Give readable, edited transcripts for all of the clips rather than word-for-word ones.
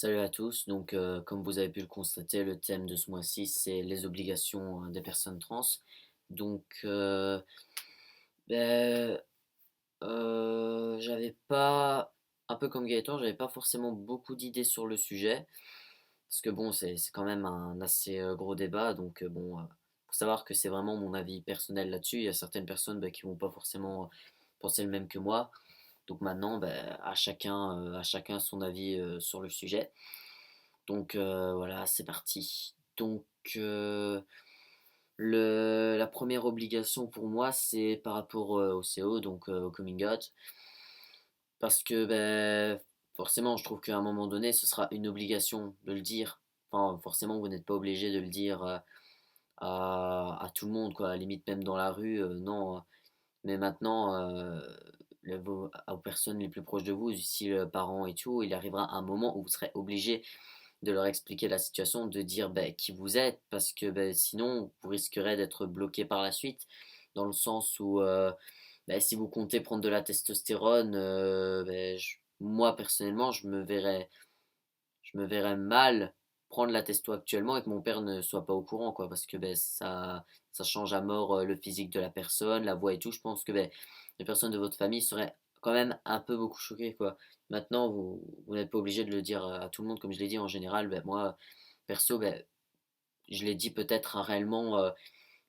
Salut à tous. Comme vous avez pu le constater, le thème de ce mois-ci, c'est les obligations des personnes trans. Donc, euh, ben, j'avais pas, un peu comme Gaëtan, j'avais pas forcément beaucoup d'idées sur le sujet, parce que bon, c'est quand même un assez gros débat. Faut savoir que c'est vraiment mon avis personnel là-dessus. Il y a certaines personnes qui vont pas forcément penser le même que moi. Donc maintenant, à chacun son avis sur le sujet. Voilà, c'est parti. Euh, la première obligation pour moi, c'est par rapport au CO, au coming out. Parce que forcément, je trouve qu'à un moment donné, ce sera une obligation de le dire. Enfin, forcément, vous n'êtes pas obligé de le dire à tout le monde, quoi. À la limite, même dans la rue, non. Mais maintenant, aux personnes les plus proches de vous, si le parent et tout, il arrivera un moment où vous serez obligé de leur expliquer la situation, de dire qui vous êtes, parce que sinon, vous risquerez d'être bloqué par la suite, dans le sens où si vous comptez prendre de la testostérone, moi personnellement, je me verrais mal prendre la testo actuellement et que mon père ne soit pas au courant, quoi, parce que ça change à mort le physique de la personne, la voix et tout. Je pense que les personnes de votre famille seraient quand même un peu beaucoup choquées, quoi. Maintenant, vous n'êtes pas obligé de le dire à tout le monde, comme je l'ai dit en général. Moi, perso, je l'ai dit peut-être à réellement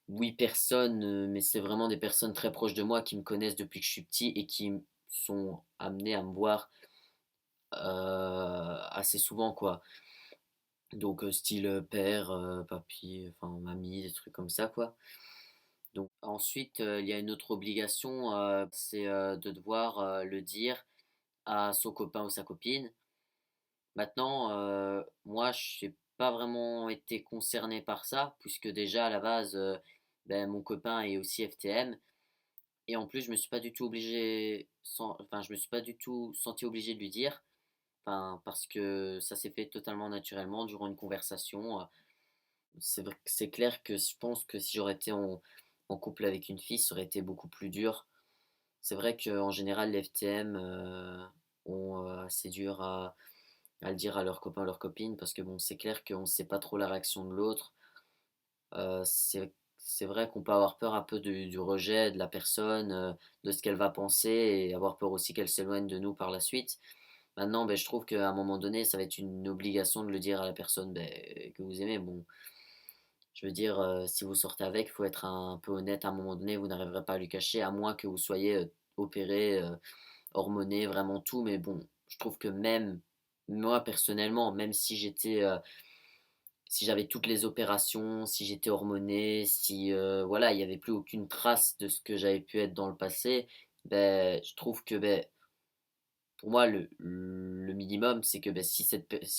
8 personnes, mais c'est vraiment des personnes très proches de moi qui me connaissent depuis que je suis petit et qui sont amenées à me voir assez souvent, quoi. Style père, papy, enfin mamie, des trucs comme ça, quoi. Donc ensuite, il y a une autre obligation, c'est de devoir le dire à son copain ou sa copine. Maintenant, moi, je n'ai pas vraiment été concerné par ça, puisque déjà à la base, mon copain est aussi FTM. Et en plus, je me suis pas du tout je me suis pas du tout senti obligé de lui dire. Enfin, parce que ça s'est fait totalement naturellement durant une conversation. C'est clair que je pense que si j'aurais été en couple avec une fille, ça aurait été beaucoup plus dur. C'est vrai qu'en général, les FTM ont assez dur à le dire à leurs copains, leurs copines, parce que bon, c'est clair qu'on ne sait pas trop la réaction de l'autre. C'est vrai qu'on peut avoir peur un peu du rejet de la personne, de ce qu'elle va penser, et avoir peur aussi qu'elle s'éloigne de nous par la suite. Maintenant, je trouve qu'à un moment donné, ça va être une obligation de le dire à la personne que vous aimez. Bon, je veux dire, si vous sortez avec, il faut être un peu honnête à un moment donné, vous n'arriverez pas à lui cacher, à moins que vous soyez opéré, hormoné, vraiment tout. Mais bon, je trouve que même moi personnellement, même si si j'avais toutes les opérations, si j'étais hormoné, si voilà, il n'y avait plus aucune trace de ce que j'avais pu être dans le passé, je trouve que pour moi, le minimum, c'est que si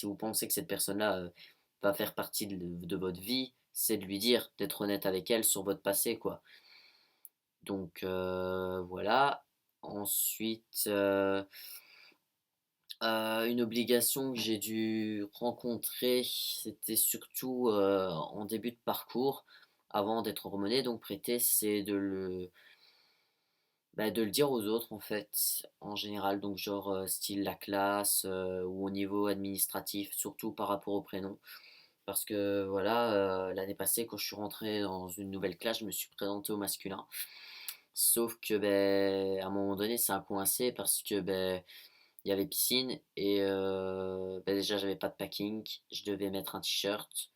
vous pensez que cette personne-là va faire partie de votre vie, c'est de lui dire, d'être honnête avec elle sur votre passé, quoi. Voilà. Ensuite, une obligation que j'ai dû rencontrer, c'était surtout en début de parcours, avant d'être hormoné, donc prêté, c'est de le dire aux autres en fait, en général, donc genre style la classe ou au niveau administratif, surtout par rapport au prénom. Parce que voilà, l'année passée, quand je suis rentré dans une nouvelle classe, je me suis présenté au masculin. Sauf que à un moment donné, ça a coincé parce que il y avait piscine et déjà j'avais pas de packing, je devais mettre un t-shirt,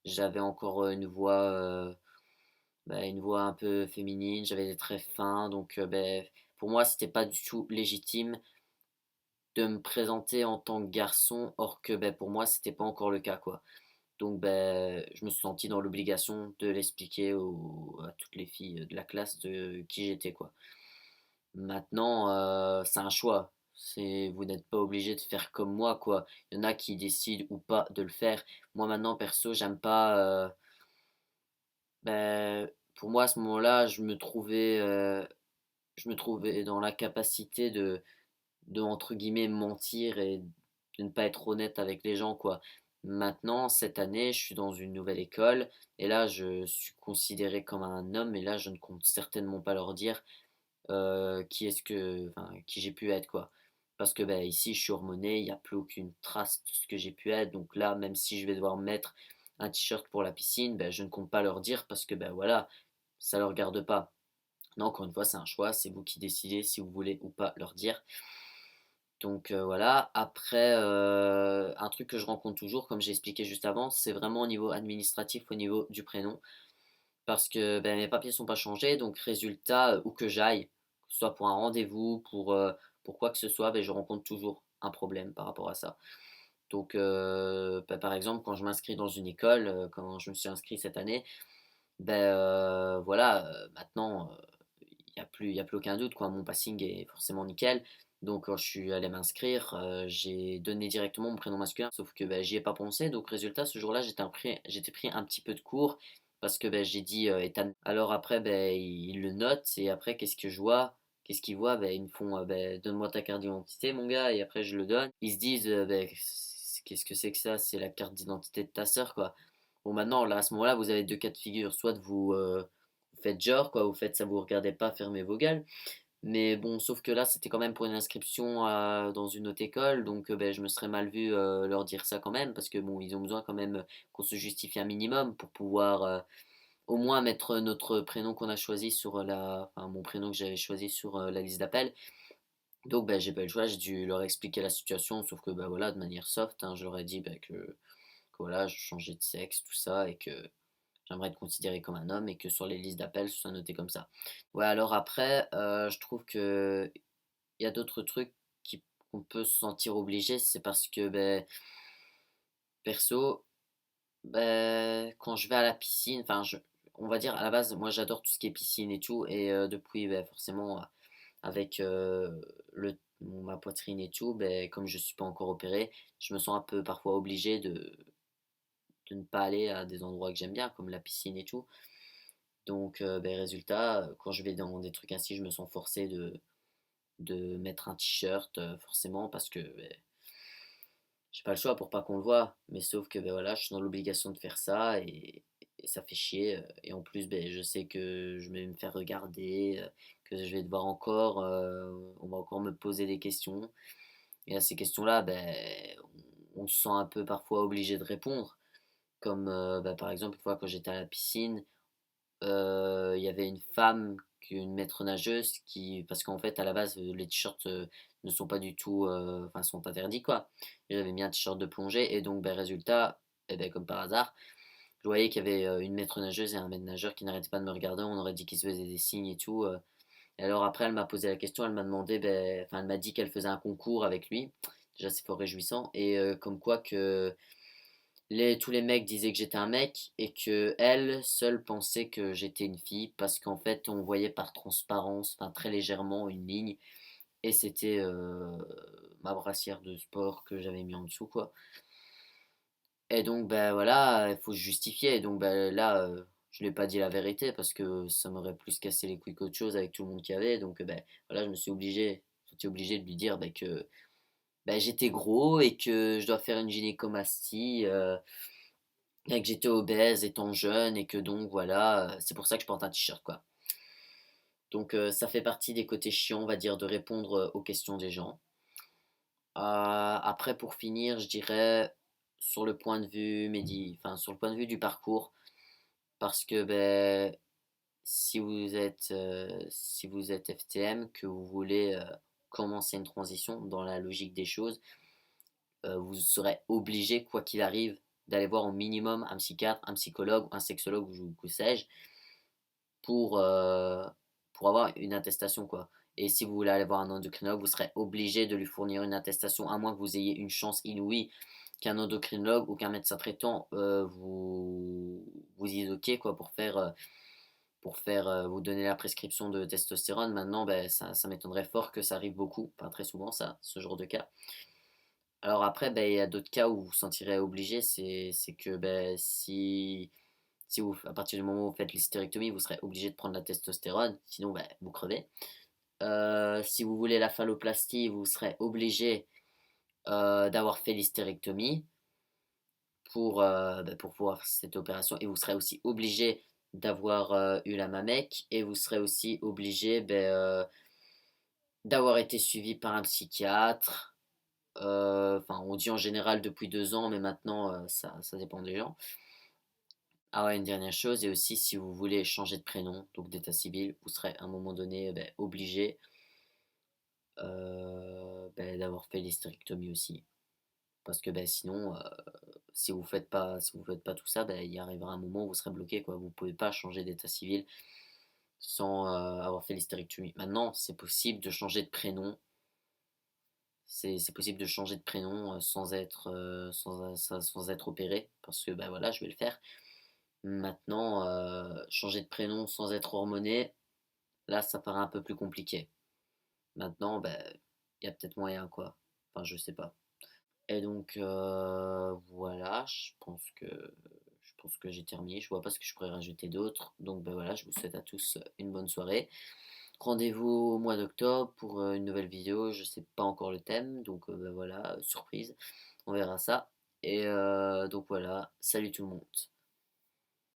j'avais encore une voix un peu féminine, j'avais des traits fins, pour moi c'était pas du tout légitime de me présenter en tant que garçon, or que pour moi c'était pas encore le cas, quoi. Je me suis senti dans l'obligation de l'expliquer à toutes les filles de la classe de qui j'étais, quoi. Maintenant, c'est un choix. Vous n'êtes pas obligé de faire comme moi, quoi. Il y en a qui décident ou pas de le faire. Moi, maintenant, perso, j'aime pas. Pour moi, à ce moment-là, je me trouvais dans la capacité de entre guillemets mentir et de ne pas être honnête avec les gens, quoi. Maintenant, cette année, je suis dans une nouvelle école et là, je suis considéré comme un homme et là, je ne compte certainement pas leur dire qui j'ai pu être, quoi. parce que ici je suis hormoné, il n'y a plus aucune trace de ce que j'ai pu être. Donc là, même si je vais devoir mettre un t-shirt pour la piscine, je ne compte pas leur dire parce que voilà, ça ne leur regarde pas. Non, encore une fois, c'est un choix, c'est vous qui décidez si vous voulez ou pas leur dire. Donc voilà, après, un truc que je rencontre toujours, comme j'ai expliqué juste avant, c'est vraiment au niveau administratif, au niveau du prénom. Parce que mes papiers sont pas changés, donc résultat, où que j'aille, que ce soit pour un rendez-vous, pour quoi que ce soit, je rencontre toujours un problème par rapport à ça. Donc par exemple, quand je m'inscris dans une école, quand je me suis inscrit cette année, voilà, maintenant, il y a plus aucun doute, quoi. Mon passing est forcément nickel. Donc quand je suis allé m'inscrire, j'ai donné directement mon prénom masculin, sauf que j'y ai pas pensé. Donc résultat, ce jour-là, j'étais pris un petit peu de cours parce que j'ai dit Ethan. Alors après, ils le notent et après, qu'est-ce que je vois? Qu'est-ce qu'ils voient? Ils me font donne-moi ta carte d'identité, mon gars, et après je le donne. Ils se disent qu'est-ce que c'est que ça? C'est la carte d'identité de ta sœur, quoi. Bon, maintenant, là, à ce moment-là, vous avez deux cas de figure. Soit vous faites genre, quoi, vous faites ça, vous regardez pas, fermez vos gueules. Mais bon, sauf que là, c'était quand même pour une inscription dans une autre école, donc je me serais mal vu leur dire ça quand même, parce que bon, ils ont besoin quand même qu'on se justifie un minimum pour pouvoir au moins mettre notre prénom qu'on a choisi sur enfin, mon prénom que j'avais choisi sur la liste d'appel. Donc j'ai pas eu le choix, j'ai dû leur expliquer la situation, sauf que voilà, de manière soft, hein, je leur ai dit que voilà, je changeais de sexe, tout ça, et que j'aimerais être considéré comme un homme et que sur les listes d'appels, ce soit noté comme ça. Ouais, alors après, je trouve que il y a d'autres trucs qu'on peut se sentir obligé, c'est parce que, perso, quand je vais à la piscine, enfin, on va dire à la base, moi j'adore tout ce qui est piscine et tout, et depuis, forcément, avec ma poitrine et tout, comme je suis pas encore opéré, je me sens un peu parfois obligé de ne pas aller à des endroits que j'aime bien, comme la piscine et tout. Donc, résultat, quand je vais dans des trucs ainsi, je me sens forcé de mettre un t-shirt, forcément, parce que j'ai pas le choix pour pas qu'on le voit. Mais sauf que voilà, je suis dans l'obligation de faire ça et ça fait chier. Et en plus, je sais que je vais me faire regarder, que je vais devoir encore, on va encore me poser des questions. Et à ces questions-là, on se sent un peu parfois obligé de répondre. Comme par exemple, une fois quand j'étais à la piscine, il y avait une femme, une maître nageuse qui parce qu'en fait, à la base, les t-shirts, ne sont pas du tout, enfin, sont interdits, quoi. J'avais mis un t-shirt de plongée et donc résultat, comme par hasard, je voyais qu'il y avait, une maître nageuse et un maître nageur qui n'arrêtaient pas de me regarder. On aurait dit qu'ils se faisaient des signes et tout, et alors après, elle m'a posé la question, elle m'a demandé, enfin, elle m'a dit qu'elle faisait un concours avec lui. Déjà, c'est fort réjouissant et comme quoi que tous les mecs disaient que j'étais un mec et que elle seule pensait que j'étais une fille parce qu'en fait on voyait par transparence, enfin très légèrement une ligne et c'était ma brassière de sport que j'avais mis en dessous, quoi. Et donc voilà, il faut se justifier et donc là je lui ai pas dit la vérité parce que ça m'aurait plus cassé les couilles qu'autre chose avec tout le monde qu'il y avait donc voilà, je me suis senti obligé de lui dire que j'étais gros et que je dois faire une gynécomastie. Et que j'étais obèse étant jeune et que donc voilà, c'est pour ça que je porte un t-shirt, quoi. Donc ça fait partie des côtés chiants, on va dire, de répondre aux questions des gens. Après pour finir, je dirais sur le point de vue enfin sur le point de vue du parcours, parce que si vous êtes FTM, que vous voulez commencer une transition dans la logique des choses, vous serez obligé, quoi qu'il arrive, d'aller voir au minimum un psychiatre, un psychologue, un sexologue ou que sais-je, pour, euh, pour avoir une attestation, quoi. Et si vous voulez aller voir un endocrinologue, vous serez obligé de lui fournir une attestation, à moins que vous ayez une chance inouïe qu'un endocrinologue ou qu'un médecin traitant vous dise ok, quoi, pour vous donner la prescription de testostérone. Maintenant, ça m'étonnerait fort que ça arrive beaucoup, pas très souvent ça, ce genre de cas. Alors après, il y a d'autres cas où vous vous sentirez obligé, c'est que si à partir du moment où vous faites l'hystérectomie, vous serez obligé de prendre la testostérone, sinon vous crevez. Si vous voulez la phalloplastie, vous serez obligé d'avoir fait l'hystérectomie pour pouvoir faire cette opération, et vous serez aussi obligé d'avoir eu la mamec, et vous serez aussi obligé d'avoir été suivi par un psychiatre. Enfin, on dit en général depuis 2 ans, mais maintenant, ça dépend des gens. Ah ouais, une dernière chose et aussi si vous voulez changer de prénom, donc d'état civil, vous serez à un moment donné, obligé, d'avoir fait l'hystérectomie aussi. Parce que, sinon, si vous faites pas tout ça, il y arrivera un moment où vous serez bloqué, quoi. Vous pouvez pas changer d'état civil sans, avoir fait l'hystérectomie. Maintenant, c'est possible de changer de prénom. C'est possible de changer de prénom, sans être opéré parce que, voilà, je vais le faire. Maintenant, changer de prénom sans être hormoné, là, ça paraît un peu plus compliqué. Maintenant, il y a peut-être moyen, quoi. Enfin, je sais pas. Et donc, voilà, je pense que j'ai terminé. Je vois pas ce que je pourrais rajouter d'autre. Donc, voilà, je vous souhaite à tous une bonne soirée. Rendez-vous au mois d'octobre pour une nouvelle vidéo. Je sais pas encore le thème, donc voilà, surprise. On verra ça. Et donc voilà, salut tout le monde.